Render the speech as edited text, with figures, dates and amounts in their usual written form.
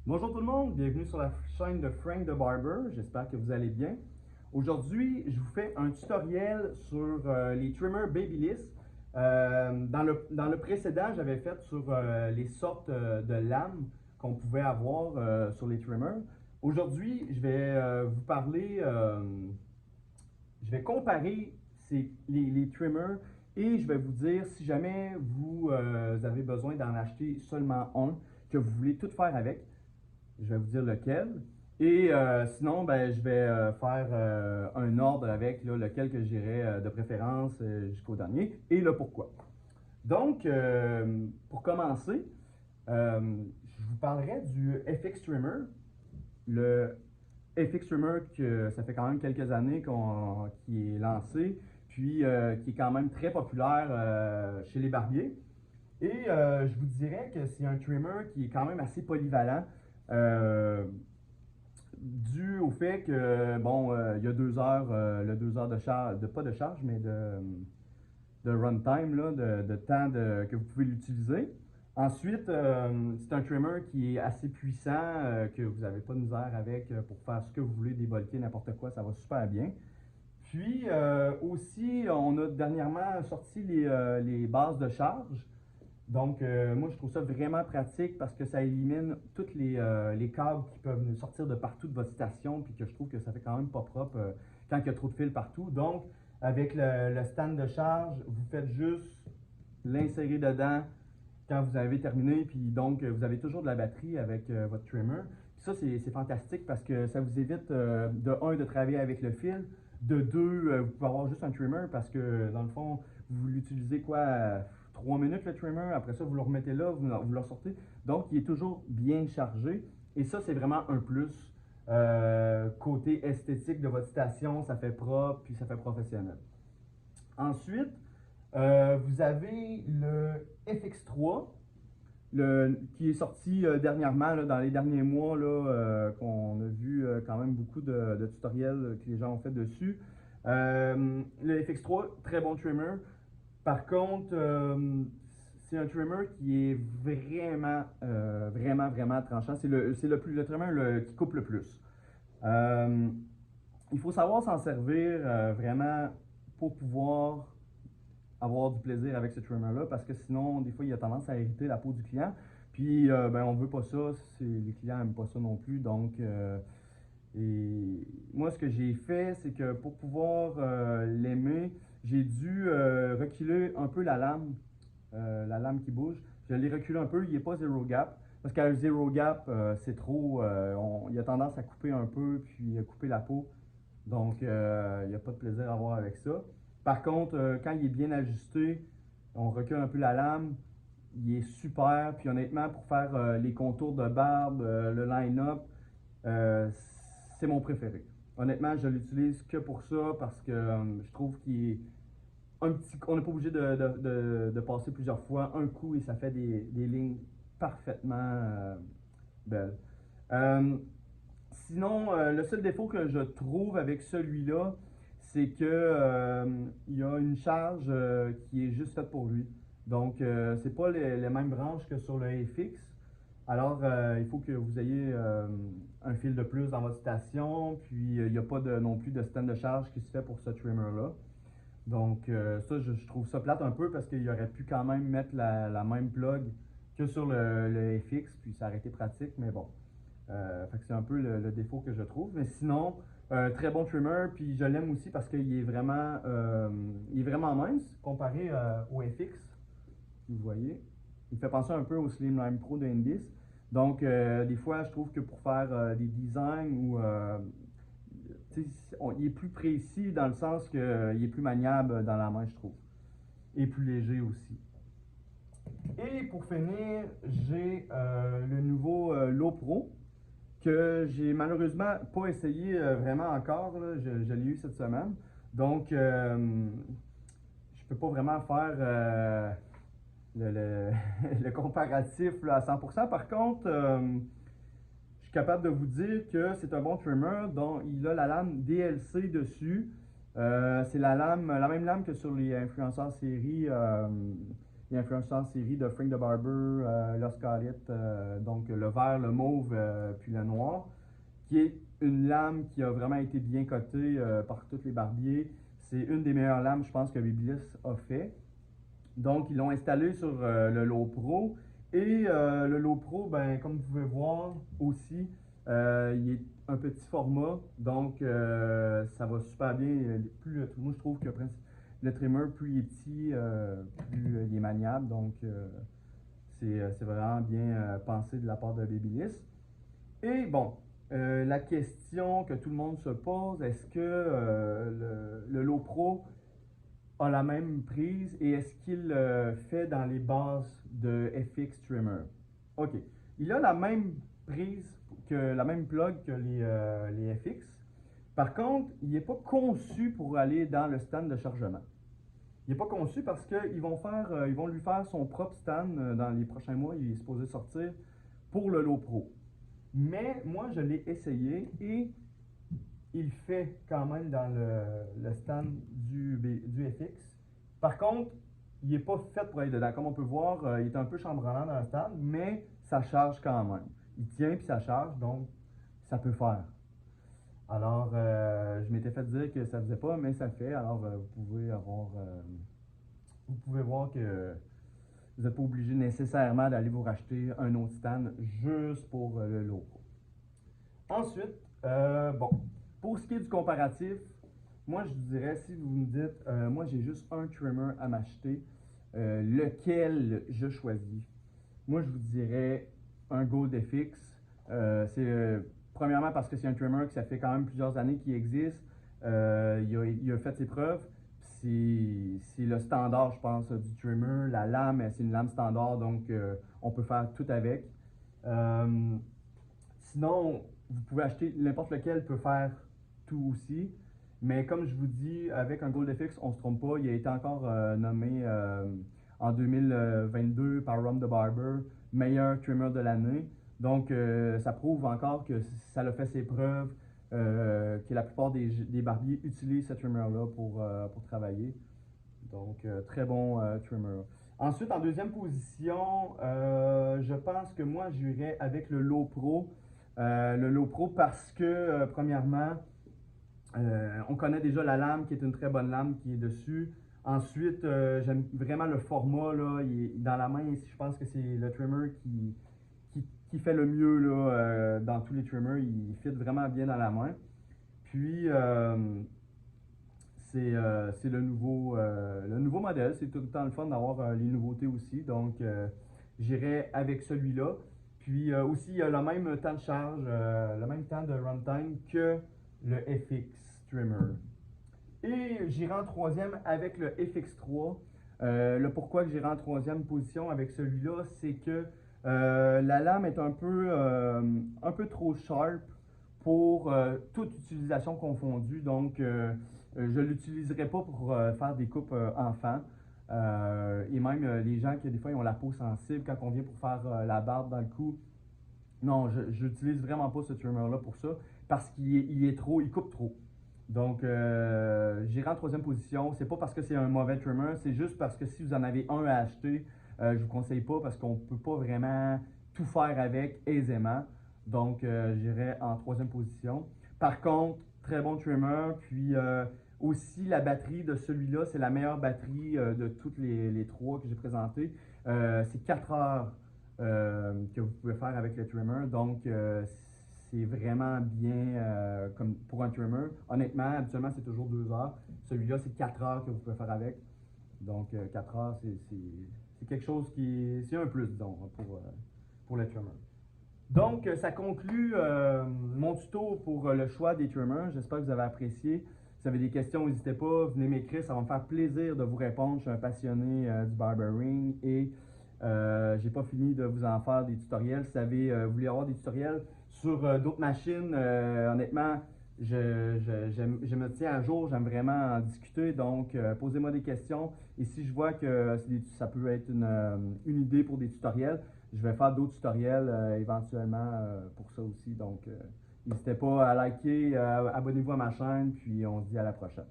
Bonjour tout le monde, bienvenue sur la chaîne de Frank the Barber, j'espère que vous allez bien. Aujourd'hui, je vous fais un tutoriel sur les trimmers Babyliss. Dans le précédent, j'avais fait sur les sortes de lames qu'on pouvait avoir sur les trimmers. Aujourd'hui, je vais vous parler, je vais comparer les trimmers et je vais vous dire si jamais vous avez besoin d'en acheter seulement un, que vous voulez tout faire avec. Je vais vous dire lequel. Et sinon, ben, je vais faire un ordre avec là, lequel que j'irai de préférence jusqu'au dernier et le pourquoi. Donc, pour commencer, je vous parlerai du FX Trimmer. Le FX Trimmer, que ça fait quand même quelques années qui est lancé, puis qui est quand même très populaire chez les barbiers. Et je vous dirais que c'est un trimmer qui est quand même assez polyvalent, euh, dû au fait que, bon, il y a 2 heures, le 2 heures de charge, pas de charge, mais de runtime, là, de temps que vous pouvez l'utiliser. Ensuite, c'est un trimmer qui est assez puissant, que vous n'avez pas de misère avec pour faire ce que vous voulez, débolquer n'importe quoi, ça va super bien. Puis aussi, on a dernièrement sorti les bases de charge. Donc, moi, je trouve ça vraiment pratique parce que ça élimine tous les câbles qui peuvent sortir de partout de votre station, puis que je trouve que ça fait quand même pas propre quand il y a trop de fils partout. Donc, avec le stand de charge, vous faites juste l'insérer dedans quand vous avez terminé, puis donc vous avez toujours de la batterie avec votre trimmer. Puis ça, c'est fantastique parce que ça vous évite de un, de travailler avec le fil, de deux, vous pouvez avoir juste un trimmer parce que dans le fond, vous l'utilisez quoi, 3 minutes le trimmer, après ça, vous le remettez là, vous le ressortez. Donc, il est toujours bien chargé. Et ça, c'est vraiment un plus. Côté esthétique de votre station, ça fait propre, puis ça fait professionnel. Ensuite, vous avez le FX3 qui est sorti dernièrement, là, dans les derniers mois, là, qu'on a vu quand même beaucoup de tutoriels que les gens ont fait dessus. Le FX3, très bon trimmer. Par contre, c'est un trimmer qui est vraiment tranchant. C'est le trimmer qui coupe le plus. Euh, il faut savoir s'en servir vraiment pour pouvoir avoir du plaisir avec ce trimmer-là, parce que sinon, des fois, il a tendance à irriter la peau du client. Puis, ben, on veut pas ça, les clients n'aiment pas ça non plus. Donc, et moi, ce que j'ai fait, c'est que pour pouvoir l'aimer, j'ai dû reculer un peu la lame qui bouge. Je l'ai reculé un peu, il n'est pas zero gap. Parce qu'à zero gap, c'est trop, il a tendance à couper un peu, puis à couper la peau. Donc, il n'y a pas de plaisir à avoir avec ça. Par contre, quand il est bien ajusté, on recule un peu la lame, il est super. Puis honnêtement, pour faire les contours de barbe, le line-up, euh, c'est mon préféré. Honnêtement, je l'utilise que pour ça parce que je trouve qu'il est on n'est pas obligé de passer plusieurs fois un coup et ça fait des lignes parfaitement belles. Euh, Sinon, le seul défaut que je trouve avec celui-là, c'est que il y a une charge qui est juste faite pour lui. Donc, c'est pas les mêmes branches que sur le FX. Alors, il faut que vous ayez un fil de plus dans votre station, puis il n'y a pas non plus de stand de charge qui se fait pour ce trimmer-là. Donc, ça, je trouve ça plate un peu parce qu'il aurait pu quand même mettre la même plug que sur le FX, puis ça aurait été pratique, mais bon. Fait que c'est un peu le défaut que je trouve. Mais sinon, très bon trimmer, puis je l'aime aussi parce qu'il est vraiment mince comparé au FX. Vous voyez. Il fait penser un peu au Slimline Pro de Indis. Donc, des fois, je trouve que pour faire des designs ou il est plus précis dans le sens qu'il est plus maniable dans la main, je trouve. Et plus léger aussi. Et pour finir, j'ai le nouveau Low Pro que j'ai malheureusement pas essayé vraiment encore. Là. Je l'ai eu cette semaine. Donc, je peux pas vraiment faire le le comparatif là, à 100%. Par contre, je suis capable de vous dire que c'est un bon trimmer dont il a la lame DLC dessus. C'est la même lame que sur les influenceurs série. et influenceur série de Frank the Barber, Lost Scarlett, donc le vert, le mauve, puis le noir, qui est une lame qui a vraiment été bien cotée par tous les barbiers. C'est une des meilleures lames, je pense, que Babyliss a fait. Donc, ils l'ont installé sur le Low Pro. Et le Low Pro, ben, comme vous pouvez voir aussi, il est un petit format. Donc, ça va super bien. Moi, je trouve que le trimmer, plus il est petit, plus il est maniable. Donc, c'est vraiment bien pensé de la part de Babyliss. Et bon, la question que tout le monde se pose, est-ce que le Low Pro a la même prise et est-ce qu'il fait dans les bases de FX Trimmer? Ok, il a la même prise, la même plug que les FX. Par contre, il n'est pas conçu pour aller dans le stand de chargement. Il n'est pas conçu parce qu'ils ils vont lui faire son propre stand dans les prochains mois. Il est supposé sortir pour le Low Pro. Mais moi, je l'ai essayé et il fait quand même dans le stand du FX. Par contre, il n'est pas fait pour aller dedans. Comme on peut voir, il est un peu chambranlant dans le stand, mais ça charge quand même. Il tient puis ça charge, donc ça peut faire. Alors, je m'étais fait dire que ça ne faisait pas, mais ça fait. Alors, vous pouvez voir que vous n'êtes pas obligé nécessairement d'aller vous racheter un autre stand juste pour le logo. Ensuite, bon, pour ce qui est du comparatif, moi je vous dirais, si vous me dites, moi j'ai juste un trimmer à m'acheter, lequel je choisis? Moi je vous dirais un Gold FX. Premièrement parce que c'est un trimmer que ça fait quand même plusieurs années qu'il existe. Il a fait ses preuves. C'est le standard, je pense, du trimmer. La lame, c'est une lame standard, donc on peut faire tout avec. Sinon, vous pouvez acheter n'importe lequel peut faire tout aussi. Mais comme je vous dis, avec un Gold FX, on ne se trompe pas. Il a été encore nommé en 2022 par Ron the Barber meilleur trimmer de l'année. Donc, ça prouve encore que ça a fait ses preuves, que la plupart des barbiers utilisent ce trimmer-là pour travailler. Donc, très bon trimmer. Ensuite, en deuxième position, je pense que moi, j'irais avec le Low Pro. Le Low Pro parce que, premièrement, on connaît déjà la lame qui est une très bonne lame qui est dessus. Ensuite, j'aime vraiment le format. Là, dans la main, je pense que c'est le trimmer qui fait le mieux là, dans tous les trimmers. Il fit vraiment bien dans la main. Puis, c'est le nouveau modèle. C'est tout le temps le fun d'avoir les nouveautés aussi. Donc, j'irai avec celui-là. Puis aussi, il y a le même temps de charge, le même temps de runtime que le FX Trimmer. Et j'irai en troisième avec le FX3. Le pourquoi que j'irai en troisième position avec celui-là, c'est que la lame est un peu trop sharp pour toute utilisation confondue. Donc, je ne l'utiliserai pas pour faire des coupes enfants. Et même les gens qui, des fois, ils ont la peau sensible quand on vient pour faire la barbe dans le cou. Non, je n'utilise vraiment pas ce trimmer-là pour ça parce qu'il coupe trop. Donc, j'irai en troisième position. C'est pas parce que c'est un mauvais trimmer, c'est juste parce que si vous en avez un à acheter, je vous conseille pas parce qu'on peut pas vraiment tout faire avec aisément. Donc, j'irai en troisième position. Par contre, très bon trimmer. Puis aussi, la batterie de celui-là, c'est la meilleure batterie de toutes les trois que j'ai présentées. C'est 4 heures que vous pouvez faire avec le trimmer. Donc, c'est vraiment bien comme pour un trimmer. Honnêtement, habituellement, c'est toujours 2 heures. Celui-là, c'est 4 heures que vous pouvez faire avec. Donc, 4 heures, c'est quelque chose c'est un plus, disons, pour le trimmer. Donc, ça conclut mon tuto pour le choix des trimmers. J'espère que vous avez apprécié. Si vous avez des questions, n'hésitez pas, venez m'écrire. Ça va me faire plaisir de vous répondre. Je suis un passionné du barbering et j'ai pas fini de vous en faire des tutoriels. Si vous voulez avoir des tutoriels sur d'autres machines, honnêtement, je me tiens à jour. J'aime vraiment en discuter. Donc, posez-moi des questions. Et si je vois que ça peut être une idée pour des tutoriels, je vais faire d'autres tutoriels éventuellement pour ça aussi. Donc, n'hésitez pas à liker, abonnez-vous à ma chaîne, puis on se dit à la prochaine.